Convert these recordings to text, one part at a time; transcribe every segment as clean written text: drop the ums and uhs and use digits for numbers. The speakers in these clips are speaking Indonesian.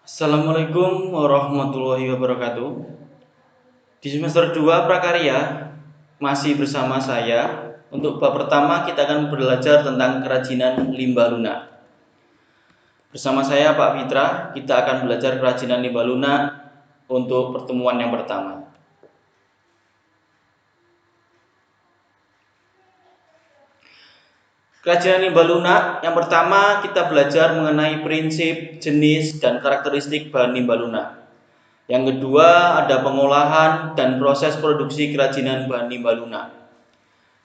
Assalamualaikum warahmatullahi wabarakatuh. Di semester 2 prakarya masih bersama saya. Untuk bab pertama kita akan belajar tentang kerajinan limbah lunak. Bersama saya Pak Fitra, kita akan belajar kerajinan limbah lunak untuk pertemuan yang pertama. Kerajinan limbah lunak yang pertama kita belajar mengenai prinsip, jenis, dan karakteristik bahan limbah lunak. Yang kedua ada pengolahan dan proses produksi kerajinan bahan limbah lunak.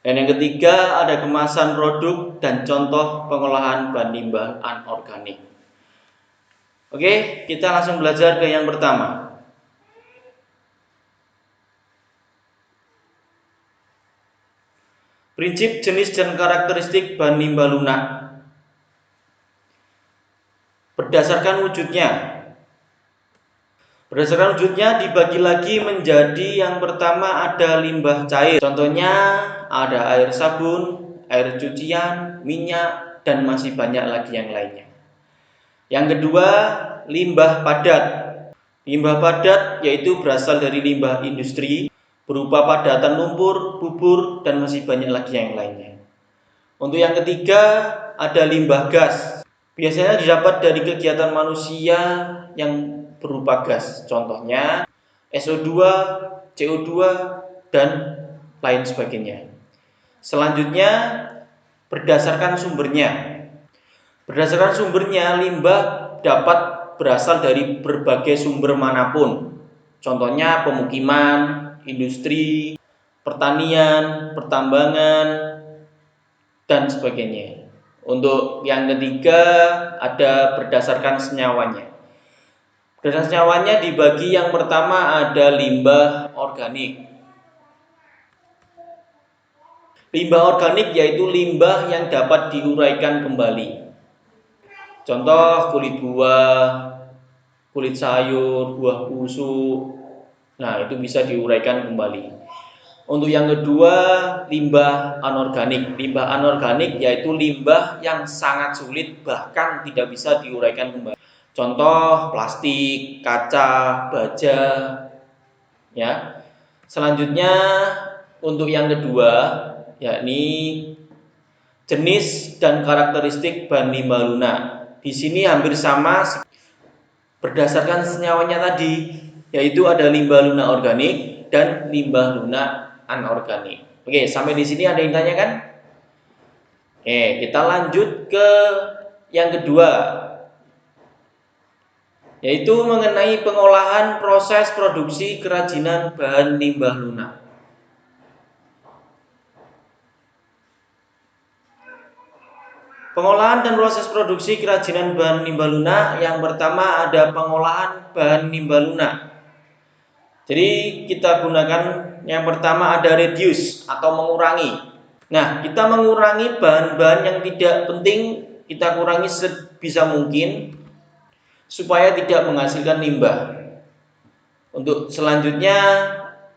Dan yang ketiga ada kemasan produk dan contoh pengolahan bahan limbah anorganik. Oke, kita langsung belajar ke yang pertama. Prinsip, jenis, dan karakteristik bahan limbah lunak. Berdasarkan wujudnya dibagi lagi menjadi yang pertama ada limbah cair. Contohnya ada air sabun, air cucian, minyak, dan masih banyak lagi yang lainnya. Yang kedua, limbah padat. Limbah padat yaitu berasal dari limbah industri berupa padatan lumpur, bubur, dan masih banyak lagi yang lainnya. Untuk yang ketiga, ada limbah gas. Biasanya didapat dari kegiatan manusia yang berupa gas, contohnya SO2, CO2, dan lain sebagainya. Selanjutnya, berdasarkan sumbernya. Berdasarkan sumbernya, limbah dapat berasal dari berbagai sumber manapun. Contohnya pemukiman, industri, pertanian, pertambangan, dan sebagainya. Untuk yang ketiga ada berdasarkan senyawanya. Berdasarkan senyawanya dibagi yang pertama ada limbah organik. Limbah organik yaitu limbah yang dapat diuraikan kembali. Contoh kulit buah, kulit sayur, buah busuk. Nah, itu bisa diuraikan kembali. Untuk yang kedua, limbah anorganik. Limbah anorganik yaitu limbah yang sangat sulit bahkan tidak bisa diuraikan kembali. Contoh plastik, kaca, baja, ya. Selanjutnya untuk yang kedua, yakni jenis dan karakteristik bahan limbah lunak. Di sini hampir sama berdasarkan senyawanya tadi, yaitu ada limbah lunak organik dan limbah lunak anorganik. Oke, sampai di sini ada yang tanya kan? Oke, kita lanjut ke yang kedua, yaitu mengenai pengolahan proses produksi kerajinan bahan limbah lunak. Pengolahan dan proses produksi kerajinan bahan limbah lunak. Yang pertama ada pengolahan bahan limbah lunak. Jadi kita gunakan yang pertama ada reduce atau mengurangi. Nah, kita mengurangi bahan-bahan yang tidak penting, kita kurangi sebisa mungkin supaya tidak menghasilkan limbah. Untuk selanjutnya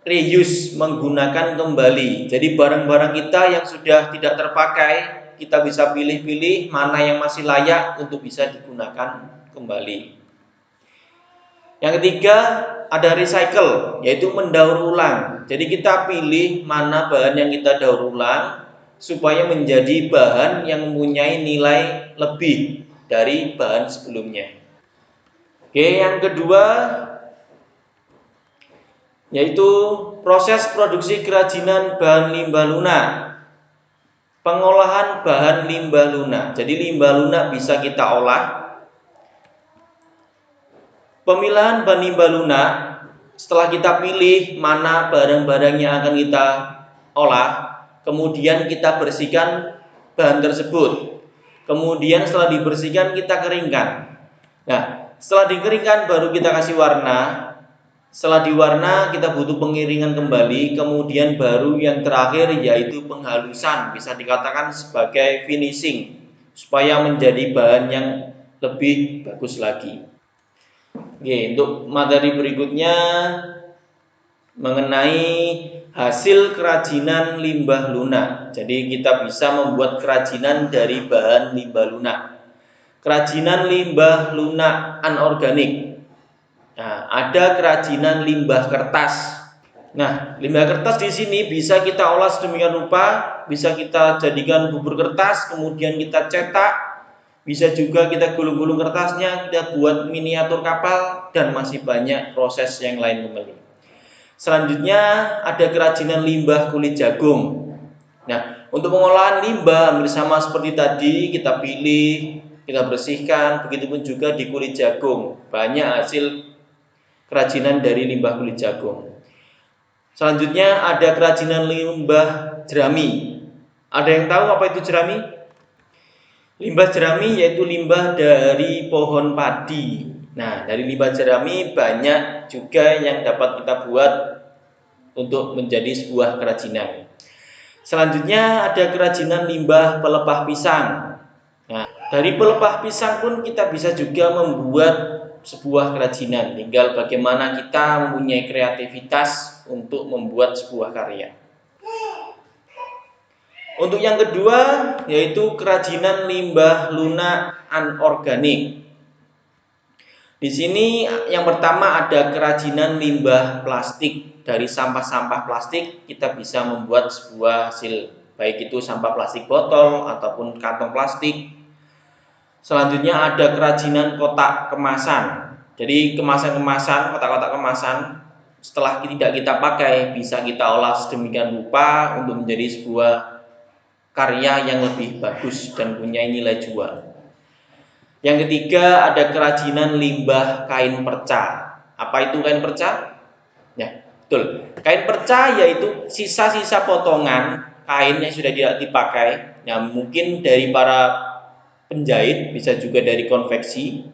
reuse, menggunakan kembali. Jadi barang-barang kita yang sudah tidak terpakai, kita bisa pilih-pilih mana yang masih layak untuk bisa digunakan kembali. Yang ketiga ada recycle, yaitu mendaur ulang. Jadi kita pilih mana bahan yang kita daur ulang supaya menjadi bahan yang mempunyai nilai lebih dari bahan sebelumnya. Oke, yang kedua yaitu proses produksi kerajinan bahan limbah lunak. Pengolahan bahan limbah lunak. Jadi limbah lunak bisa kita olah. Pemilahan bahan limbah lunak, setelah kita pilih mana barang-barang yang akan kita olah, kemudian kita bersihkan bahan tersebut. Kemudian setelah dibersihkan kita keringkan. Nah, setelah dikeringkan baru kita kasih warna. Setelah diwarna kita butuh pengiringan kembali. Kemudian baru yang terakhir yaitu penghalusan, bisa dikatakan sebagai finishing, supaya menjadi bahan yang lebih bagus lagi. Oke, untuk materi berikutnya mengenai hasil kerajinan limbah lunak. Jadi kita bisa membuat kerajinan dari bahan limbah lunak. Kerajinan limbah lunak anorganik. Nah, ada kerajinan limbah kertas. Nah, limbah kertas di sini bisa kita olah sedemikian rupa, bisa kita jadikan bubur kertas, kemudian kita cetak, bisa juga kita gulung-gulung kertasnya, kita buat miniatur kapal, dan masih banyak proses yang lain kembali. Selanjutnya ada kerajinan limbah kulit jagung. Nah, untuk pengolahan limbah hampir sama seperti tadi, kita pilih, kita bersihkan, begitupun juga di kulit jagung. Banyak hasil kerajinan dari limbah kulit jagung. Selanjutnya ada kerajinan limbah jerami. Ada yang tahu apa itu jerami? Limbah jerami yaitu limbah dari pohon padi. Nah, dari limbah jerami banyak juga yang dapat kita buat untuk menjadi sebuah kerajinan. Selanjutnya ada kerajinan limbah pelepah pisang. Nah, dari pelepah pisang pun kita bisa juga membuat sebuah kerajinan. Tinggal bagaimana kita mempunyai kreativitas untuk membuat sebuah karya. Untuk yang kedua yaitu kerajinan limbah lunak anorganik. Di sini yang pertama ada kerajinan limbah plastik. Dari sampah-sampah plastik kita bisa membuat sebuah hasil, baik itu sampah plastik botol ataupun kantong plastik. Selanjutnya ada kerajinan kotak kemasan. Jadi kemasan-kemasan, kotak-kotak kemasan setelah tidak kita pakai bisa kita olah sedemikian rupa untuk menjadi sebuah karya yang lebih bagus dan punya nilai jual. Yang ketiga ada kerajinan limbah kain perca. Apa itu kain perca? Ya, betul. Kain perca yaitu sisa-sisa potongan kain yang sudah tidak dipakai. Ya, mungkin dari para penjahit, bisa juga dari konveksi.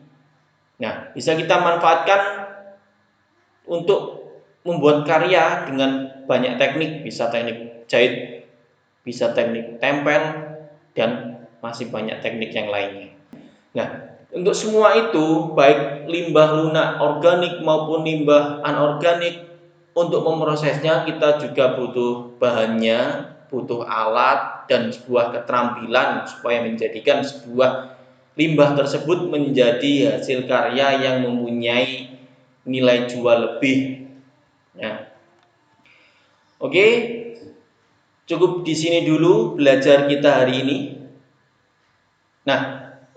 Nah, bisa kita manfaatkan untuk membuat karya dengan banyak teknik, bisa teknik jahit, bisa teknik tempel, dan masih banyak teknik yang lainnya. Nah, untuk semua itu, baik limbah lunak organik maupun limbah anorganik, untuk memprosesnya kita juga butuh bahannya, butuh alat, dan sebuah keterampilan supaya menjadikan sebuah limbah tersebut menjadi hasil karya yang mempunyai nilai jual lebih. Ya. Oke, cukup di sini dulu belajar kita hari ini. Nah,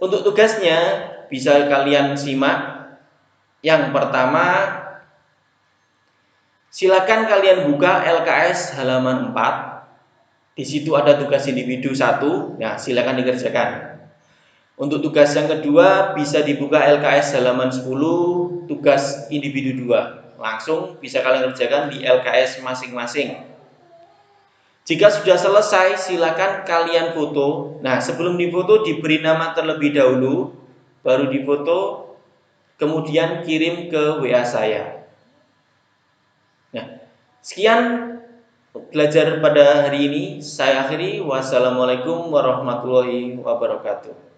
untuk tugasnya bisa kalian simak. Yang pertama, silakan kalian buka LKS halaman 4. Di situ ada tugas individu 1. Nah, silakan dikerjakan. Untuk tugas yang kedua bisa dibuka LKS halaman 10, tugas individu 2. Langsung bisa kalian kerjakan di LKS masing-masing. Jika sudah selesai, silakan kalian foto. Nah, sebelum difoto diberi nama terlebih dahulu, baru difoto, kemudian kirim ke WA saya. Nah, sekian belajar pada hari ini. Saya akhiri. Wassalamualaikum warahmatullahi wabarakatuh.